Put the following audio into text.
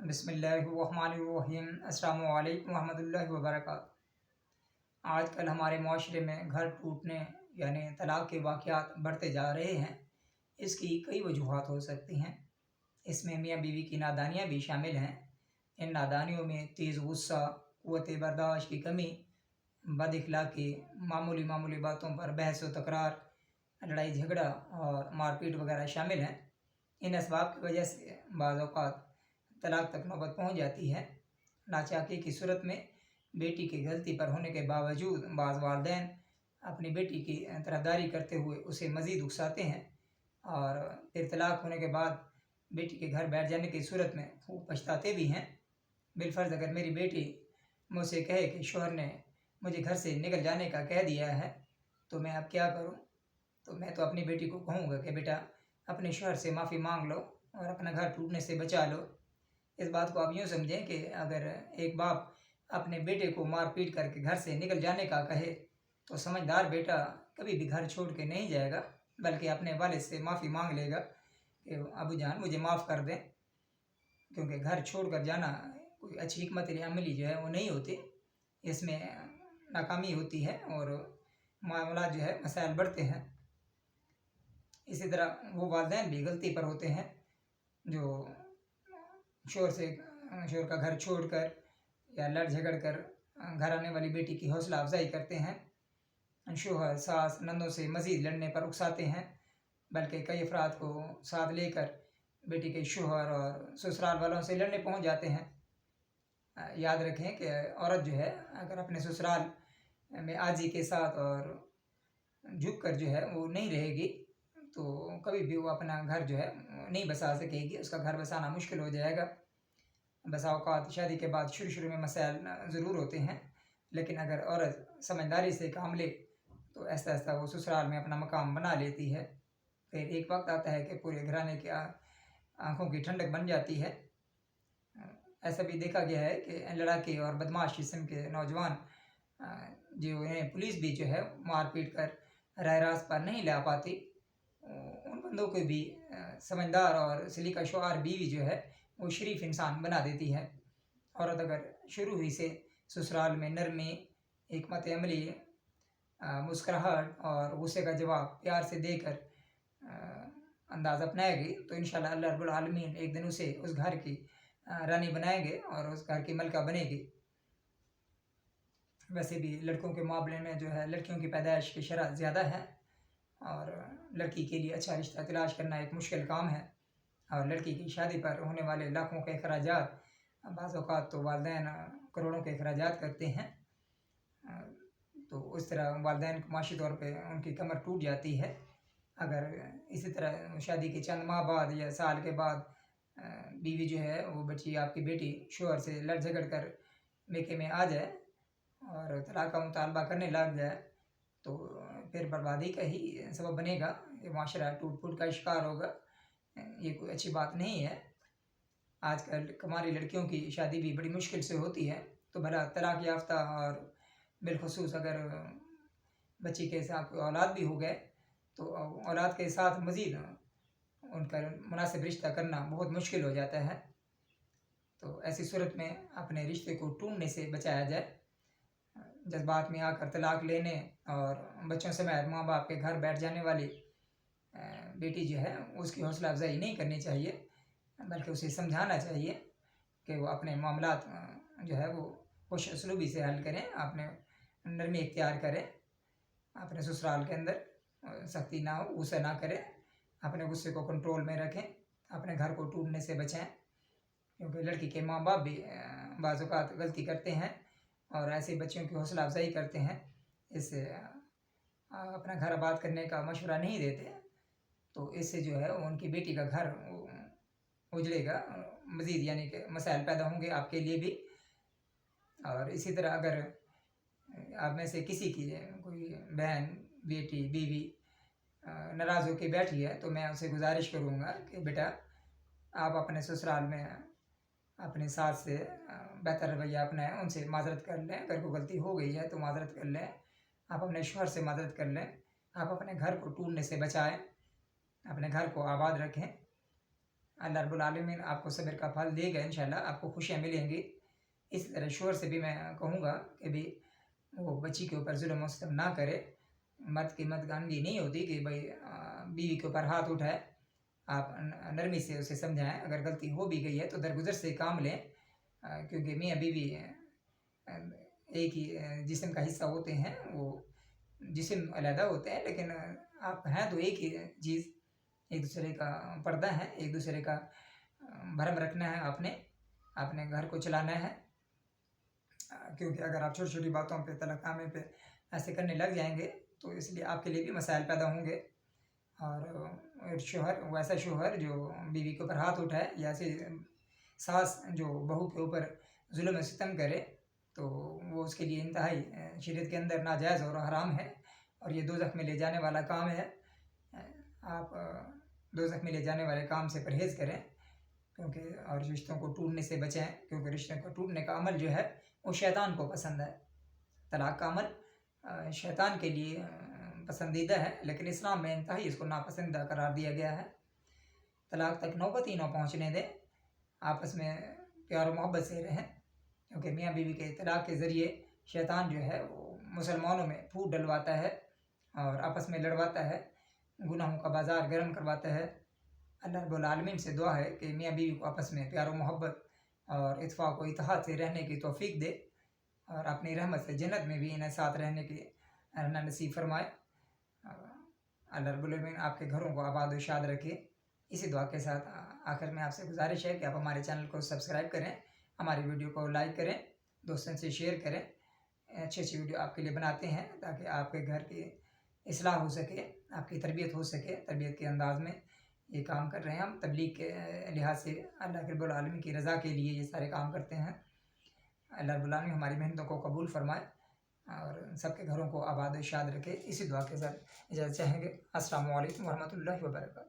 बिस्मिल्लाहिर्रहमानिर्रहीम। अस्सलाम वालेकुम रहमतुल्लाहि व बरकातहू। आज कल हमारे माशरे में घर टूटने यानी तलाक़ के वाक़यात बढ़ते जा रहे हैं। इसकी कई वजूहात हो सकती हैं। इसमें मियाँ बीवी की नादानियाँ भी शामिल हैं। इन नादानियों में तेज़ गुस्सा, क़ुव्वत बर्दाश्त की कमी, बद अखलाक़ी, मामूली बातों पर बहस व तकरार, लड़ाई झगड़ा और मारपीट वगैरह शामिल हैं। इन असबाब की वजह से बाज़ औक़ात तलाक़ तक नौबत पहुँच जाती है। नाचाकी की सूरत में बेटी की गलती पर होने के बावजूद बाज़ वालिदैन अपनी बेटी की तरफदारी करते हुए उसे मज़ीद उकसाते हैं और फिर तलाक़ होने के बाद बेटी के घर बैठ जाने की सूरत में खूब पछताते भी हैं। बिलफ़र्ज़ अगर मेरी बेटी मुझसे कहे कि शौहर ने मुझे घर से निकल जाने का कह दिया है तो मैं अब क्या करूं? तो मैं तो अपनी बेटी को कहूँगा कि बेटा अपने शौहर से माफ़ी मांग लो और अपना घर टूटने से बचा लो। इस बात को आप यूँ समझें कि अगर एक बाप अपने बेटे को मार पीट करके घर से निकल जाने का कहे तो समझदार बेटा कभी भी घर छोड़ के नहीं जाएगा, बल्कि अपने वालिद से माफ़ी मांग लेगा कि अबू जान मुझे माफ़ कर दें। क्योंकि घर छोड़ कर जाना कोई अच्छी हिकमत अमली जो है वो नहीं होती, इसमें नाकामी होती है और मामला जो है मसाइल बढ़ते हैं। इसी तरह वो वालिदैन भी गलती पर होते हैं जो शौहर का घर छोड़कर या लड़ झगड़ कर घर आने वाली बेटी की हौसला अफजाई करते हैं। शौहर सास नंदों से मज़ीद लड़ने पर उकसाते हैं, बल्कि कई अफराद को साथ लेकर बेटी के शौहर और ससुराल वालों से लड़ने पहुंच जाते हैं। याद रखें कि औरत जो है अगर अपने ससुराल में आजी के साथ और झुक कर जो है वो नहीं रहेगी तो कभी भी वो अपना घर जो है नहीं बसा सकेगी, उसका घर बसाना मुश्किल हो जाएगा। बसा औक़ात शादी के बाद शुरू में मसाइल ज़रूर होते हैं, लेकिन अगर औरत समझदारी से काम ले तो ऐसा ऐसा वो ससुराल में अपना मकाम बना लेती है। फिर एक वक्त आता है कि पूरे घराने की आँखों की ठंडक बन जाती है। ऐसा भी देखा गया है कि लड़ाके और बदमाश किस्म के नौजवान जो हैं पुलिस भी जो है मार पीट कर राह रास्त पर नहीं ला पाती, उन बंदों को भी समझदार और सलीका शुआर बीवी जो है वो शरीफ इंसान बना देती है। औरत अगर शुरू ही से ससुराल में नरमी, हिकमत अमली, मुस्कुराहट और गुस्से का जवाब प्यार से देकर अंदाज़ अपनाएगी तो इंशाअल्लाह अल्लाह रब्बुल आलमीन एक दिन उसे उस घर की रानी बनाएंगे और उस घर की मलका बनेगी। वैसे भी लड़कों के मामले में जो है लड़कियों की पैदाइश की शरह ज़्यादा है और लड़की के लिए अच्छा रिश्ता तलाश करना एक मुश्किल काम है और लड़की की शादी पर होने वाले लाखों के अखराजात बाज़ औक़ात तो वालिदैन करोड़ों के अखराजात करते हैं। तो उस तरह वालिदैन को माशी तौर पे उनकी कमर टूट जाती है। अगर इसी तरह शादी के चंद माह बाद या साल के बाद बीवी जो है वो बच्ची आपकी बेटी शौहर से लड़ झगड़ कर मेके में आ जाए और तलाक़ का मुतालबा करने लग जाए तो फिर बर्बादी का ही सबब बनेगा। ये माशरा टूट फूट का शिकार होगा। ये कोई अच्छी बात नहीं है। आजकल कुंवारी लड़कियों की शादी भी बड़ी मुश्किल से होती है, तो भला तलाक़ याफ्ता और बिलखुसूस अगर बच्ची के साथ कोई औलाद भी हो गए तो औलाद के साथ मज़ीद उनका मुनासिब रिश्ता करना बहुत मुश्किल हो जाता है। तो ऐसी सूरत में अपने रिश्ते को टूटने से बचाया जाए। जज्बात में आकर तलाक़ लेने और बच्चों समेत माँ बाप के घर बैठ जाने वाली बेटी जो है उसकी हौसला अफजाई नहीं करनी चाहिए, बल्कि उसे समझाना चाहिए कि वो अपने मामलात जो है वो खुश उसलूबी से हल करें, अपने नरमी इख्तियार करें, अपने ससुराल के अंदर सख्ती ना हो, गुस्सा ना करें, अपने गुस्से को कंट्रोल में रखें, अपने घर को टूटने से बचाएं। क्योंकि लड़की के माँ बाप भी बाज़ औक़ात गलती करते हैं और ऐसे बच्चियों की हौसला अफजाई करते हैं, इससे अपना घर आबाद करने का मशवरा नहीं देते, तो इससे जो है उनकी बेटी का घर उजड़ेगा, मज़ीद यानी कि मसाइल पैदा होंगे आपके लिए भी। और इसी तरह अगर आप में से किसी की कोई बहन, बेटी, बीवी नाराज़ होकर बैठी है तो मैं उसे गुजारिश करूँगा कि बेटा आप अपने ससुराल में अपनी सास से बेहतर रवैया अपनाएं, उनसे माज़रत कर लें। अगर कोई गलती हो गई है तो माज़रत कर लें, आप अपने शौहर से माज़रत कर लें, आप अपने घर को टूटने से बचाएं, अपने घर को आबाद रखें। اللہ رب العالمین آپ کو صبر کا پھل دے گا انشاءاللہ، آپ کو خوشیاں ملیں گی۔ اس طرح شوہر سے بھی میں کہوں گا کہ بھی وہ بچی کے اوپر ظلم و ستم نہ کرے۔ مرد کی مردانگی نہیں ہوتی کہ بھائی بیوی کے اوپر ہاتھ اٹھائے، آپ نرمی سے اسے سمجھائیں، اگر غلطی ہو بھی گئی ہے تو درگزر سے کام لیں، کیونکہ میاں بیوی ایک ہی جسم کا حصہ ہوتے ہیں، وہ جسم علیحدہ ہوتے ہیں لیکن آپ ہیں تو ایک ہی چیز، ایک دوسرے کا پردہ ہے، ایک دوسرے کا بھرم رکھنا ہے، اپنے گھر کو چلانا ہے، کیونکہ اگر آپ چھوٹی چھوٹی باتوں پہ طلاق نامے پہ ایسے کرنے لگ جائیں گے تو اس لیے آپ کے لیے بھی مسائل پیدا ہوں گے۔ اور شوہر، ویسا شوہر جو بیوی کے اوپر ہاتھ اٹھائے یا ایسے ساس جو بہو کے اوپر ظلم و ستم کرے تو وہ اس کے لیے انتہائی شریعت کے اندر ناجائز اور حرام ہے، اور یہ دوزخ میں لے جانے والا کام ہے۔ آپ دوزخ میں لے جانے والے کام سے پرہیز کریں، کیونکہ اور رشتوں کو ٹوٹنے سے بچیں، کیونکہ رشتوں کو ٹوٹنے کا عمل جو ہے وہ شیطان کو پسند ہے۔ طلاق کا عمل شیطان کے لیے پسندیدہ ہے، لیکن اسلام میں انتہائی اس کو ناپسندیدہ قرار دیا گیا ہے۔ طلاق تک نوبت ہی نہ پہنچنے دیں، آپس میں پیار و محبت سے رہیں، کیونکہ میاں بیوی کے طلاق کے ذریعے شیطان جو ہے وہ مسلمانوں میں پھوٹ ڈلواتا ہے اور آپس میں لڑواتا ہے، گناہوں کا بازار گرم کرواتا ہے۔ اللہ رب العالمین سے دعا ہے کہ میاں بیوی کو آپس میں پیار و محبت اور اتفاق و اتحاد سے رہنے کی توفیق دے، اور اپنی رحمت سے جنت میں بھی انہیں ساتھ رہنے کی نصیب فرمائے۔ اللہ رب العالمین آپ کے گھروں کو آباد و شاد رکھے۔ اسی دعا کے ساتھ آخر میں آپ سے گزارش ہے کہ آپ ہمارے چینل کو سبسکرائب کریں، ہماری ویڈیو کو لائک کریں، دوستوں سے شیئر کریں۔ اچھی اچھی ویڈیو آپ کے لیے بناتے ہیں تاکہ آپ کے گھر کی اصلاح ہو سکے، آپ کی تربیت ہو سکے، تربیت کے انداز میں یہ کام کر رہے ہیں ہم، تبلیغ کے لحاظ سے اللہ رب العالمین کی رضا کے لیے یہ سارے کام کرتے ہیں۔ اللہ رب العالمین ہماری محنتوں کو قبول فرمائے اور سب کے گھروں کو آباد و شاد رکھے۔ اسی دعا کے ساتھ اجازت چاہیں گے۔ السلام علیکم ورحمۃ اللہ وبرکاتہ۔